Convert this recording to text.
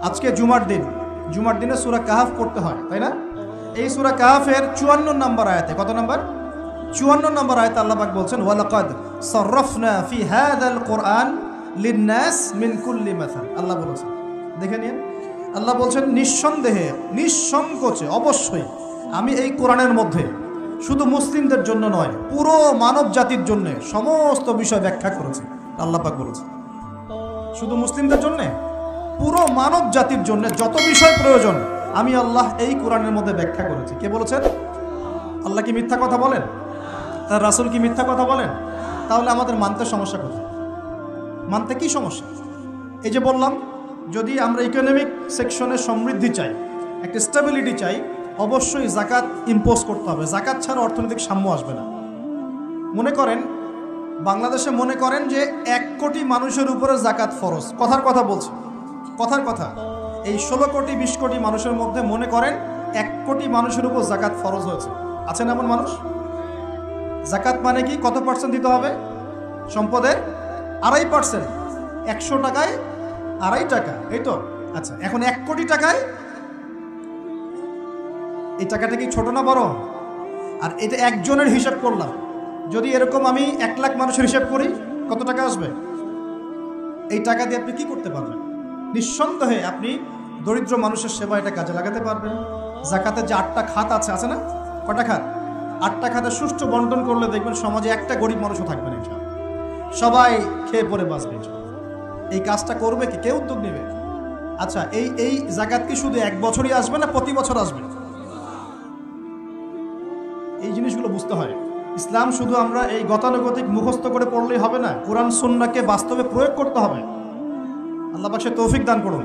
আজকে জুমার দিন, জুমার দিনে সূরা কাহফ পড়তে হয়, তাই না? এই সূরা কাহফের 54 নম্বর আয়াতে, কত নম্বর? 54 নম্বর আয়াতে আল্লাহ পাক বলছেন ওয়ালাকাদ সাররাফনা ফি হাযাল কুরআন লিন-নাস মিন কুল্লি মাসাল। আল্লাহ বলেছেন, দেখে নিন, আল্লাহ বলছেন নিঃসন্দেহে, নিঃসংকোচে, অবশ্যই আমি এই কোরআনের মধ্যে শুধু মুসলিমদের জন্য নয়, পুরো মানব জাতির জন্য সমস্ত বিষয় ব্যাখ্যা করেছি। আল্লাহ পাক বলেছেন শুধু মুসলিমদের জন্য, পুরো মানব জাতির জন্য যত বিষয় প্রয়োজন আমি আল্লাহ এই কোরআনের মধ্যে ব্যাখ্যা করেছি। কে বলেছেন? আল্লাহ কি মিথ্যা কথা বলেন? তার রাসূল কি মিথ্যা কথা বলেন? তাহলে আমাদের মানতে সমস্যা কোথায়? মানতে কি সমস্যা? এই যে বললাম, যদি আমরা ইকোনমিক সেকশনে সমৃদ্ধি চাই, একটা স্টেবিলিটি চাই, অবশ্যই জাকাত ইম্পোজ করতে হবে। জাকাত ছাড়া অর্থনৈতিক সাম্য আসবে না। মনে করেন বাংলাদেশে মনে করেন যে 1 কোটি মানুষের উপরে জাকাত ফরজ, কথার কথা বলছি, কথার কথা, এই 16 কোটি 20 কোটি মানুষের মধ্যে মনে করেন 1 কোটি মানুষের উপর জাকাত ফরজ হয়েছে। আছেন এমন মানুষ? জাকাত মানে কি? কত পার্সেন্ট দিতে হবে সম্পদের? 2.5%। 100 টাকায় 2.5 টাকা, এই তো। আচ্ছা, এখন 1 কোটি টাকায় এই টাকাটা কি ছোট না বড়? আর এটা একজনের হিসাব করলাম, যদি এরকম আমি 1 লাখ মানুষের হিসাব করি কত টাকা আসবে? এই টাকা দিয়ে আপনি কি করতে পারবেন? নিঃসন্দেহে আপনি দরিদ্র মানুষের সেবা এটা কাজে লাগাতে পারবেন। জাকাতের যে 8টা খাত আছে না? কটা খাত? 8টা খাতে সুষ্ঠু বন্টন করলে দেখবেন সমাজে একটা গরিব মানুষও থাকবে না, সবাই খেয়ে পরে বাঁচবে। এই কাজটা করবে কি? কে উদ্যোগ নেবে? আচ্ছা, এই জাকাত কি শুধু 1 বছরই আসবে না প্রতি বছর আসবে? এই জিনিসগুলো বুঝতে হয়। ইসলাম শুধু আমরা এই গতানুগতিক মুখস্থ করে পড়লেই হবে না, কোরআন সুন্নাহকে বাস্তবে প্রয়োগ করতে হবে। আল্লাহ পাক সে তৌফিক দান করুন।